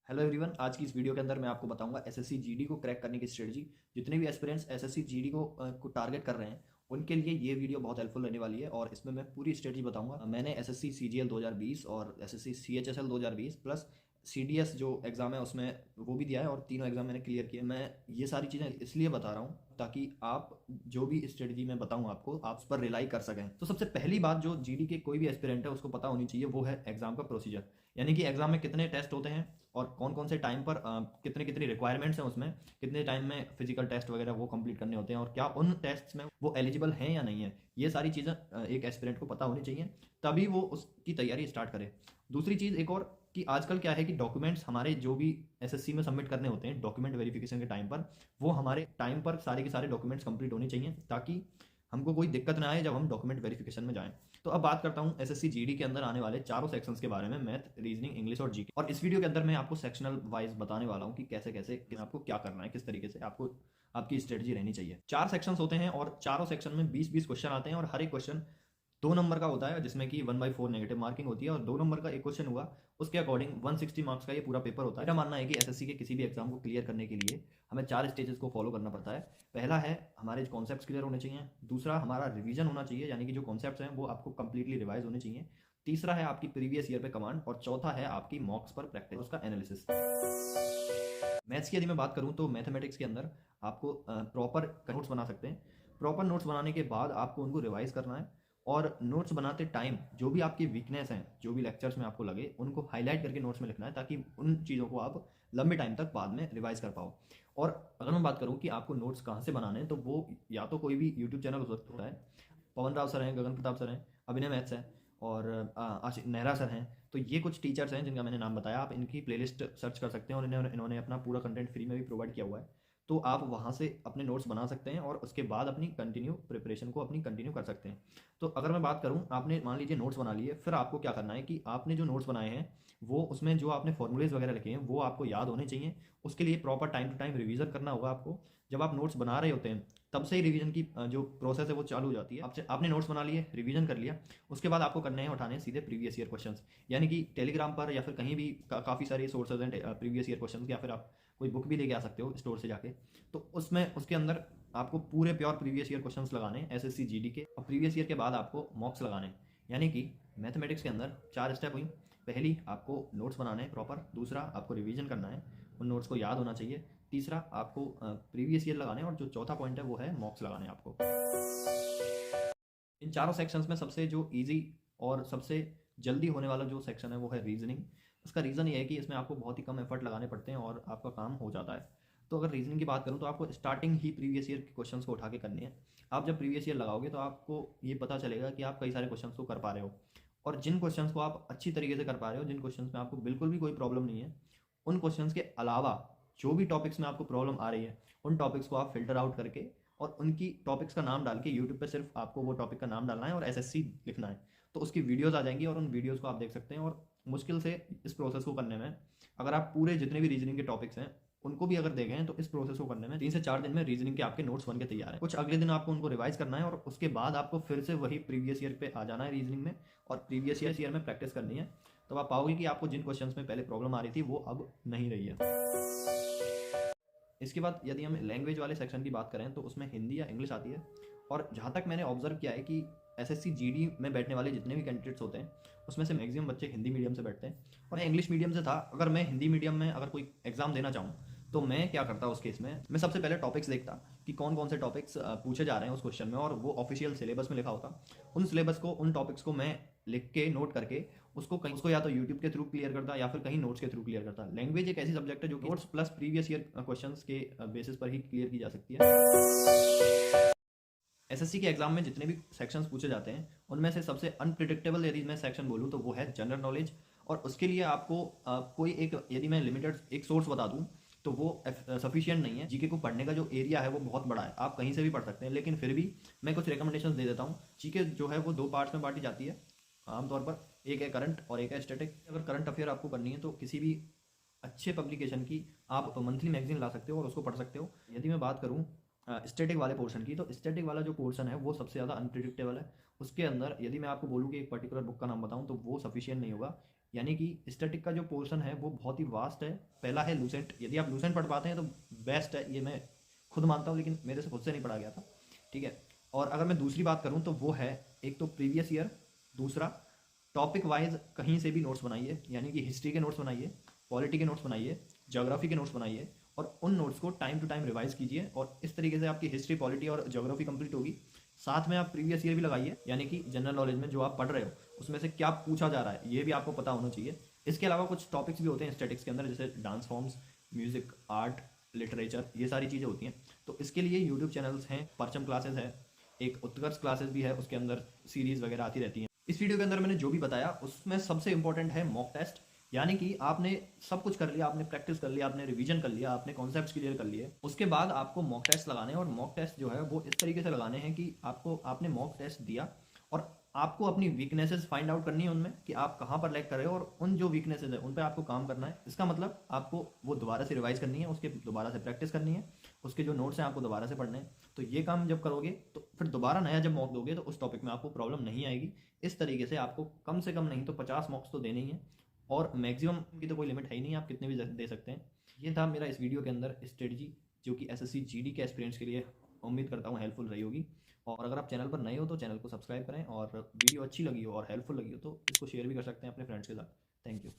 Hello everyone, आज की इस वीडियो के अंदर मैं आपको बताऊंगा एसएससी जीडी को क्रैक करने की स्ट्रेटजी। जितने भी एस्पिरेंट्स एसएससी जीडी को टारगेट कर रहे हैं उनके लिए ये वीडियो बहुत हेल्पफुल रहने वाली है और इसमें मैं पूरी स्ट्रेटजी बताऊंगा। मैंने एसएससी सीजीएल 2020 और एसएससी सीएचएसएल 2020 प्लस सीडीएस जो एग्ज़ाम है उसमें वो भी दिया है और तीनों एग्ज़ाम मैंने क्लियर किए। मैं ये सारी चीज़ें इसलिए बता रहा हूँ ताकि आप जो भी स्ट्रेटजी मैं बताऊँ आपको आप उस पर रिलाई कर सकें। तो सबसे पहली बात जो जीडी के कोई भी एस्पिरेंट है उसको पता होनी चाहिए वो है एग्ज़ाम का प्रोसीजर, यानी कि एग्ज़ाम में कितने टेस्ट होते हैं और कौन कौन से टाइम पर कितनी कितनी रिक्वायरमेंट्स हैं, उसमें कितने टाइम में फिजिकल टेस्ट वगैरह वो कंप्लीट करने होते हैं और क्या उन टेस्ट्स में वो एलिजिबल हैं या नहीं है। ये सारी चीज़ें एक एस्पिरेंट को पता होनी चाहिए, तभी वो उसकी तैयारी स्टार्ट करे। दूसरी चीज़ एक और कि आजकल क्या है कि डॉक्यूमेंट्स हमारे जो भी एसएससी में सबमिट करने होते हैं डॉक्यूमेंट वेरिफिकेशन के टाइम पर, वो हमारे टाइम पर सारे के सारे डॉक्यूमेंट्स कंप्लीट होने चाहिए ताकि हमको कोई दिक्कत ना आए जब हम डॉक्यूमेंट वेरिफिकेशन में जाएं। तो अब बात करता हूँ एसएससी जीडी के अंदर आने वाले चारों सेक्शंस के बारे में, मैथ, रीजनिंग, इंग्लिश और जीके। और इस वीडियो के अंदर मैं आपको सेक्शनल वाइज बताने वाला हूँ कि कैसे कैसे आपको क्या करना है, किस तरीके से आपको आपकी स्ट्रेटजी रहनी चाहिए। 4 सेक्शंस होते हैं और चारों सेक्शन में 20-20 क्वेश्चन आते हैं और हर एक क्वेश्चन 2 नंबर का होता है जिसमें कि 1/4 नेगेटिव मार्किंग होती है और 2 नंबर का एक क्वेश्चन हुआ उसके अकॉर्डिंग 160 मार्क्स का ये पूरा पेपर होता है। मेरा मानना है कि एसएससी के किसी भी एग्जाम को क्लियर करने के लिए हमें 4 स्टेजेस को फॉलो करना पड़ता है। पहला है हमारे कॉन्सेप्ट्स क्लियर होने चाहिए, दूसरा हमारा रिवीजन होना चाहिए यानी कि जो कॉन्सेप्ट्स हैं वो आपको कंप्लीटली रिवाइज होने चाहिए, तीसरा है आपकी प्रीवियस ईयर पे कमांड और चौथा है आपकी मॉक्स पर प्रैक्टिस उसका एनालिसिस। मैथ्स की यदि मैं बात करूं तो मैथमेटिक्स के अंदर आपको प्रॉपर नोट्स बना सकते हैं। प्रॉपर नोट्स बनाने के बाद आपको उनको रिवाइज करना है और नोट्स बनाते टाइम जो भी आपकी वीकनेस हैं, जो भी लेक्चर्स में आपको लगे उनको हाईलाइट करके नोट्स में लिखना है ताकि उन चीज़ों को आप लंबे टाइम तक बाद में रिवाइज कर पाओ। और अगर मैं बात करूँ कि आपको नोट्स कहाँ से बनाने हैं तो वो या तो कोई भी यूट्यूब चैनल हो सकता है, पवन राव सर हैं, गगन प्रताप सर हैं, अभिनय मैथ्स है और आशिष नेहरा सर हैं। तो ये कुछ टीचर्स हैं जिनका मैंने नाम बताया, आप इनकी प्लेलिस्ट सर्च कर सकते हैं और इन्होंने अपना पूरा कंटेंट फ्री में भी प्रोवाइड किया हुआ है। तो आप वहाँ से अपने नोट्स बना सकते हैं और उसके बाद अपनी कंटिन्यू प्रिपरेशन को अपनी कंटिन्यू कर सकते हैं। तो अगर मैं बात करूँ, आपने मान लीजिए नोट्स बना लिए, फिर आपको क्या करना है कि आपने जो नोट्स बनाए हैं वो उसमें जो आपने फॉर्मूलेज वगैरह लिखे हैं वो आपको याद होने चाहिए। उसके लिए proper time to time revision करना होगा आपको। जब आप नोट्स बना रहे होते हैं तब से ही रिवीजन की जो प्रोसेस है वो चालू हो जाती है। आपने नोट्स बना लिए, रिवीजन कर लिया, उसके बाद आपको करने हैं उठाने सीधे प्रीवियस ईयर क्वेश्चंस, यानी कि टेलीग्राम पर या फिर कहीं भी काफ़ी सारे सोर्सेज हैं प्रीवियस ईयर क्वेश्चन, या फिर आप कोई बुक भी लेके आ सकते हो स्टोर से जाके। तो उसमें उसके अंदर आपको पूरे प्योर प्रीवियस ईयर क्वेश्चंस लगाने एसएससी जीडी के, और प्रीवियस ईयर के बाद आपको मॉक्स लगाने। यानी कि मैथमेटिक्स के अंदर 4 स्टेप हुई। पहली आपको नोट्स बनाने हैं प्रॉपर, दूसरा आपको रिवीजन करना है, उन नोट्स को याद होना चाहिए, तीसरा आपको प्रीवियस ईयर लगाने हैं और जो चौथा पॉइंट है वो है मॉक्स लगाने हैं आपको। इन चारों सेक्शंस में सबसे जो इजी और सबसे जल्दी होने वाला जो सेक्शन है वो है रीजनिंग। इसका रीज़न ये है कि इसमें आपको बहुत ही कम एफर्ट लगाने पड़ते हैं और आपका काम हो जाता है। तो अगर रीजनिंग की बात करूँ तो आपको स्टार्टिंग ही प्रीवियस ईयर के क्वेश्चंस को उठा के करनी है। आप जब प्रीवियस ईयर लगाओगे तो आपको ये पता चलेगा कि आप कई सारे क्वेश्चंस को कर पा रहे हो, और जिन क्वेश्चंस को आप अच्छी तरीके से कर पा रहे हो, जिन क्वेश्चंस में आपको बिल्कुल भी कोई प्रॉब्लम नहीं है, उन क्वेश्चंस के अलावा जो भी टॉपिक्स में आपको प्रॉब्लम आ रही है उन टॉपिक्स को आप फिल्टर आउट करके और उनकी टॉपिक्स का नाम डाल के यूट्यूब पे सिर्फ आपको वो टॉपिक का नाम डालना है और एसएससी लिखना है, तो उसकी वीडियोस आ जाएंगी और उन वीडियोस को आप देख सकते हैं। और मुश्किल से इस प्रोसेस को करने में, अगर आप पूरे जितने भी रीजनिंग के टॉपिक्स हैं उनको भी अगर देखें तो इस प्रोसेस को करने में 3 से 4 दिन में रीजनिंग के आपके नोट्स बन के तैयार है। कुछ अगले दिन आपको उनको रिवाइज करना है और उसके बाद आपको फिर से वही प्रीवियस ईयर पे आ जाना है रीजनिंग में और प्रीवियस ईयर में प्रैक्टिस करनी है। तो आप पाओगे कि आपको जिन क्वेश्चन में पहले प्रॉब्लम आ रही थी वो अब नहीं रही है। इसके बाद यदि हम लैंग्वेज वाले सेक्शन की बात करें तो उसमें हिंदी या इंग्लिश आती है। और जहाँ तक मैंने ऑब्जर्व किया है कि एसएससी जीडी में बैठने वाले जितने भी कैंडिडेट्स होते हैं उसमें से मैक्सिमम बच्चे हिंदी मीडियम से बैठते हैं और मैं इंग्लिश मीडियम से था। अगर मैं हिंदी मीडियम में अगर कोई एग्जाम देना चाहूँ तो मैं क्या करता उस केस में, मैं सबसे पहले टॉपिक्स देखता कि कौन कौन से टॉपिक्स पूछे जा रहे हैं उस क्वेश्चन में, और वो ऑफिशियल सिलेबस में लिखा होता। उन सिलेबस को, उन टॉपिक्स को मैं लिख के नोट करके उसको या तो यूट्यूब के थ्रू क्लियर करता या फिर कहीं नोट्स के थ्रू क्लियर करता। लैंग्वेज एक ऐसी सब्जेक्ट है जो notes plus previous year questions के बेसिस पर ही क्लियर की जा सकती है। एसएससी के एग्जाम में जितने भी सेक्शंस पूछे जाते हैं उनमें से सबसे अनप्रिडिक्टेबल यदि मैं सेक्शन बोलूँ तो वो है जनरल नॉलेज। और उसके लिए आपको कोई एक, यदि मैं लिमिटेड एक सोर्स बता दूँ तो वो सफिशिएंट नहीं है। जीके को पढ़ने का जो एरिया है वो बहुत बड़ा है, आप कहीं से भी पढ़ सकते हैं, लेकिन फिर भी मैं कुछ रिकमेंडेशंस दे देता हूँ। जीके जो है वो 2 पार्ट्स में बांटी जाती है आमतौर पर, एक है करंट और एक है स्टैटिक। अगर करंट अफेयर आपको पढ़नी है तो किसी भी अच्छे पब्लिकेशन की आप मंथली मैगजीन ला सकते हो और उसको पढ़ सकते हो। यदि मैं बात करूँ स्टैटिक वाले पोर्शन की, तो स्टैटिक वाला जो पोर्शन है वो सबसे ज़्यादा अनप्रिडिक्टेबल है। उसके अंदर यदि मैं आपको बोलूँ कि एक पर्टिकुलर बुक का नाम बताऊँ तो वो सफिशियंट नहीं होगा। यानी कि स्टैटिक का जो पोर्शन है वो बहुत ही वास्ट है। पहला है लूसेंट, यदि आप लूसेंट पढ़ पाते हैं तो बेस्ट है, ये मैं खुद मानता हूँ, लेकिन मेरे से खुद से नहीं पढ़ा गया था, ठीक है। और अगर मैं दूसरी बात करूँ तो वो है एक तो प्रीवियस ईयर, दूसरा टॉपिक वाइज कहीं से भी नोट्स बनाइए, यानी कि हिस्ट्री के नोट्स बनाइए, पॉलिटी के नोट्स बनाइए, ज्योग्राफी के नोट्स बनाइए, और उन नोट्स को टाइम टू टाइम रिवाइज कीजिए, और इस तरीके से आपकी हिस्ट्री, पॉलिटी और ज्योग्राफी कंप्लीट होगी। साथ में आप प्रीवियस ईयर भी लगाइए, यानी कि जनरल नॉलेज में जो आप पढ़ रहे हो उसमें से क्या पूछा जा रहा है ये भी आपको पता होना चाहिए। इसके अलावा कुछ टॉपिक्स भी होते हैं स्टैटिक्स के अंदर, जैसे dance forms, music, art, literature, ये सारी चीज़ें होती हैं। तो इसके लिए यूट्यूब चैनल्स हैं, परचम क्लासेस है, एक उत्कर्ष क्लासेस भी है, उसके अंदर सीरीज वगैरह आती रहती हैं। इस वीडियो के अंदर मैंने जो भी बताया उसमें सबसे इंपॉर्टेंट है मॉक टेस्ट, यानी कि आपने सब कुछ कर लिया, आपने प्रैक्टिस कर लिया, आपने रिवीजन कर लिया, आपने कॉन्सेप्ट्स क्लियर कर लिए, उसके बाद आपको मॉक टेस्ट लगाने हैं। और मॉक टेस्ट जो है वो इस तरीके से लगाने हैं कि आपने मॉक टेस्ट दिया और आपको अपनी वीकनेसेस फाइंड आउट करनी है उनमें, कि आप कहाँ पर लैग कर रहे हो, और उन जो वीकनेसेस है उन पर आपको काम करना है। इसका मतलब आपको वो दोबारा से रिवाइज करनी है, उसके दोबारा से प्रैक्टिस करनी है, उसके जो नोट्स हैं आपको दोबारा से पढ़ने हैं। तो ये काम जब करोगे तो फिर दोबारा नया जब मॉक दोगे तो उस टॉपिक में आपको प्रॉब्लम नहीं आएगी। इस तरीके से आपको कम से कम नहीं तो 50 मॉक्स तो देने ही हैं, और मैक्सिमम की तो कोई लिमिट है ही नहीं, आप कितने भी दे सकते हैं। ये था मेरा इस वीडियो के अंदर स्ट्रेटजी, जो कि एसएससी जीडी के एक्सपीरियंस के लिए उम्मीद करता हूँ हेल्पफुल रही होगी। और अगर आप चैनल पर नए हो तो चैनल को सब्सक्राइब करें, और वीडियो अच्छी लगी हो और हेल्पफुल लगी हो तो इसको शेयर भी कर सकते हैं अपने फ्रेंड्स के साथ। Thank you.